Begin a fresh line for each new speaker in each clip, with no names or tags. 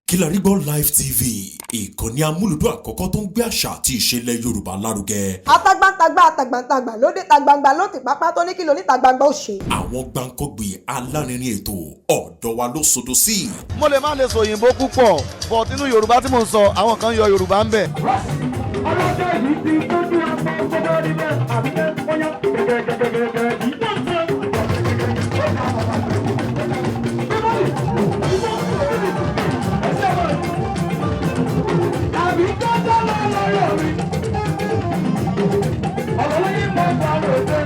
Kilarigbo Live TV, ìkànnì amúlùdún àkọ́kọ́ tó ń gbé àṣà àti ìṣẹ̀lẹ̀ Yorùbá lárugẹ.
Atagbantagba lóde tagbangba ló ti pápá tó ní kí ló ní tagbangba ó ṣe.
Àwọn gbàǹkọ́gbì alárinrin ètò ọ̀dọ́ wa ló sodo sí.
Mo lè má lè sọ òyìnbó púpọ̀ but nínú Yorùbá tí mo ń sọ àwọn kan yọ Yorùbá ń bẹ̀.
ọlọ́jọ́ yìí ti tójú ọmọ gbogbo nílẹ̀ àbíkẹ́ bóyá gẹ́gẹ́gẹ́gẹ́gẹ́ yìí tó ń sọ. àbíkẹ́ tó lọ lọ́rọ̀ mi ọ̀rọ̀ lẹ́yìn mọ́ bá lòdì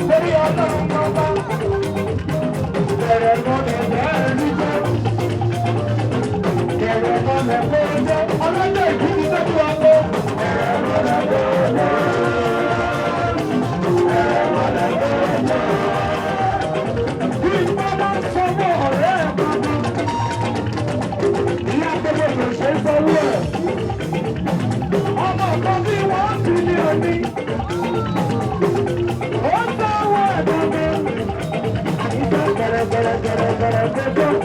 torí ọlọ́run kan bá bẹ̀rẹ̀ lọ́dẹ̀ bẹ́ẹ̀ nígbà. ọlọ́jọ́ ìbí ti tẹ́jú wa tó. bí ìgbà bá ń sọ́wọ́ ọ̀rẹ́ ẹ̀ ìyá gbogbo kò ṣe é sọ́wọ́ ẹ̀. ọmọ kan bí wọ́n ti ní omi. ó ń sọ́wọ́ ẹ̀ bọ́ mi. àyíká gẹ̀rẹ́gẹ̀rẹ́gẹ̀rẹ́gẹ̀rẹ́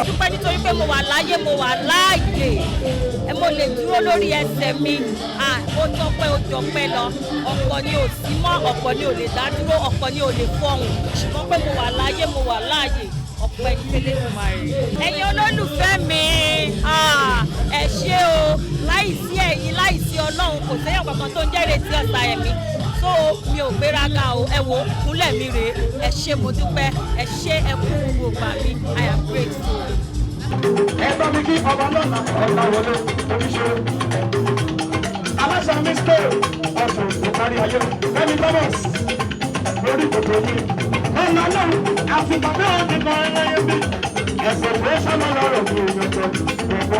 dúpẹ́ nítorí pé mo wà láyé mo wà láàyè mo lè dúró lórí ẹsẹ̀ mi ó tọ́pẹ́ ó jọpẹ́ lọ ọ̀pọ̀ ni ò sí mọ́ ọ̀pọ̀ ni ò lè dá dúró ọ̀pọ̀ ni ò lè fọhùn ṣùgbọ́n pé mo wà láyé mo wà láàyè ọ̀pọ̀ ìpele ìmọ̀ rẹ̀. ẹ̀yin olólùfẹ́ mi ẹ ṣé o láìsí ẹ̀yin láìsí ọlọ́run kò séyàn kankan tó ń jẹ́ ìrètí ọ̀sà ẹ̀mí tó mi ò gbéraga o ẹ wo kúnlẹ̀ mi rèé ẹ ṣé mo dúpẹ́ ẹ ṣé ẹ kú gbogbo gbà mí I am grateful.
ẹ bá mi kí ọba lọ́nà ọ̀la wọlé oníṣòro aláṣà mistake ọ̀sùn ìkárí ayé Fẹ́mi Thomas lórí gbogbo yìí ọlọ́run àfìgbà náà ti kọ́ ẹlẹ́yẹ bí ẹ̀sẹ̀ tó sọ́nà lọ́rọ̀ bí èèyàn tó gbogbo.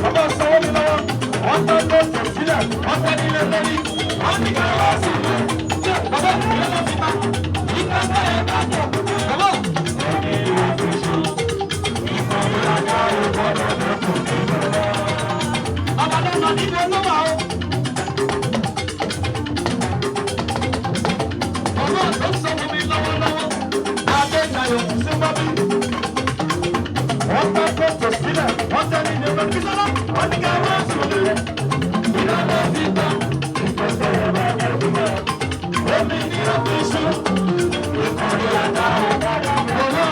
Ọba sọ́wọ́ mi lọ́wọ́, wọ́n tó tó tẹ̀ sílẹ̀, wọ́n tẹ́ nílé lórí, wọ́n ní ká wá sí ilé. Ṣé bàbá ìlú ló fi ta? Ìgbà bá ẹ̀ bá jọ, bàbá. Ọba náà lọ níbi olówó àwọn. Ọba tó sọ́wọ́ mi lọ́wọ́lọ́wọ́, Adéjayọ̀ sí bábí. Wọ́n tó tó tẹ̀ sílẹ̀, wọ́n tẹ́ nílé lórí, wọ́n ní ká wá sí ilé. Ìlànà ti ta, ìfẹsẹ̀ ẹ̀rọ ẹ̀dùnmọ̀. Omi ní ọ́fíìsì, ìkànnì àtàwọn ọ̀gá ọ̀gá.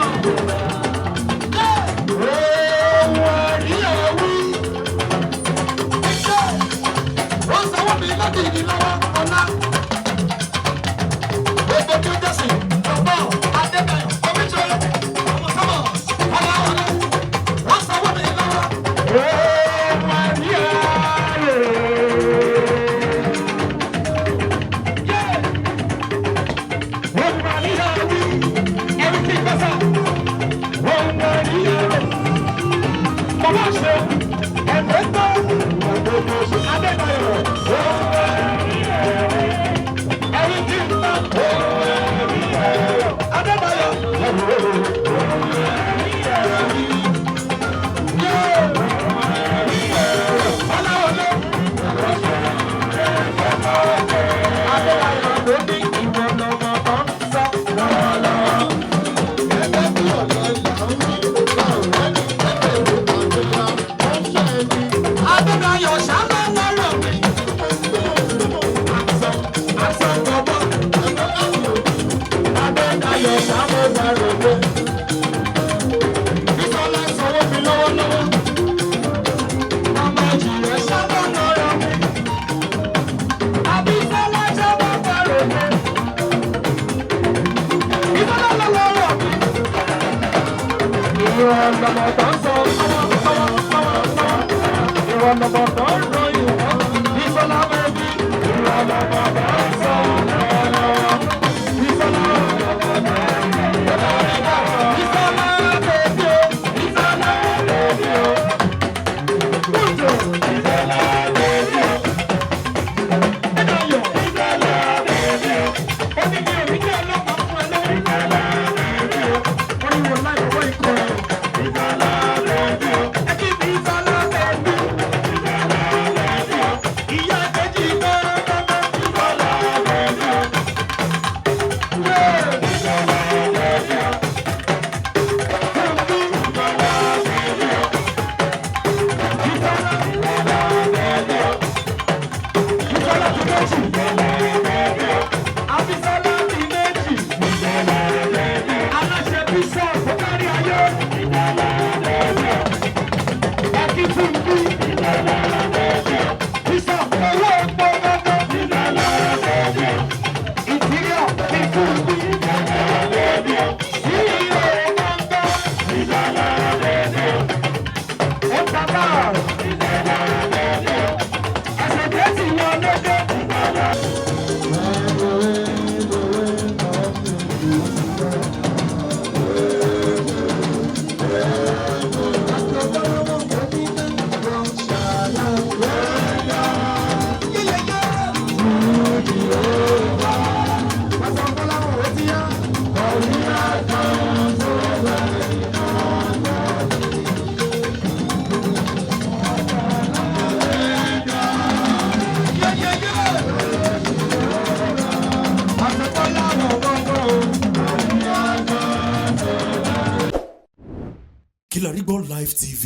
Kilarigbo Live TV,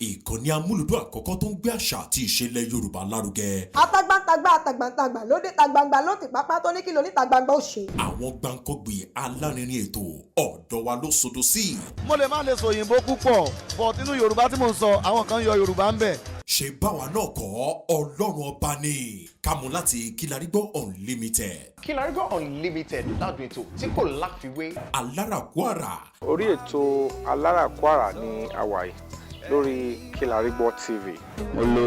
ìkànnì amúlùdún àkọ́kọ́ tó ń gbé àṣà àti ìṣẹ̀lẹ̀ Yorùbá lárugẹ.
Atagbantagba lóde tagbangba ló ti pápá tó ní kí ló ní tagbangba ó ṣe.
Àwọn gbàǹkọ́gbì alárinrin ètò ọ̀dọ́ wa ló sodo sí.
Mo lè má lè sọ òyìnbó púpọ̀ but inú Yorùbá tí mò ń sọ àwọn kan yọ Yorùbá ń bẹ̀.
ṣe báwa náà kọ́ ọlọ́run ọba ni kámú láti Kílárígbọ́ Unlimited.
Kílárígbọ́ Unlimited ládùn ètò tí kò láfiwé.
Alárakúàrà.
Orí ètò Alárakúàrà ní àwàyè lórí Kílárígbọ́ TV.
Mo lo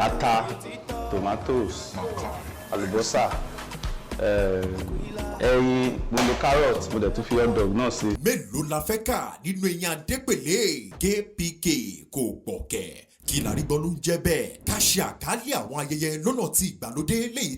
ata, tomatoes, àlùbọ́sà, ẹyin, mo lo carrot, mo dẹ̀ tún fi hot dog náà sí.
Mélòó la fẹ́ kà nínú eyín Adépèlé KPK kò gbọ̀kẹ̀. Kílárígbọ́ ló ń jẹ́ bẹ́ẹ̀ ká ṣe àkálẹ̀ àwọn ayẹyẹ lọ́nà tí ìgbàlódé léyìí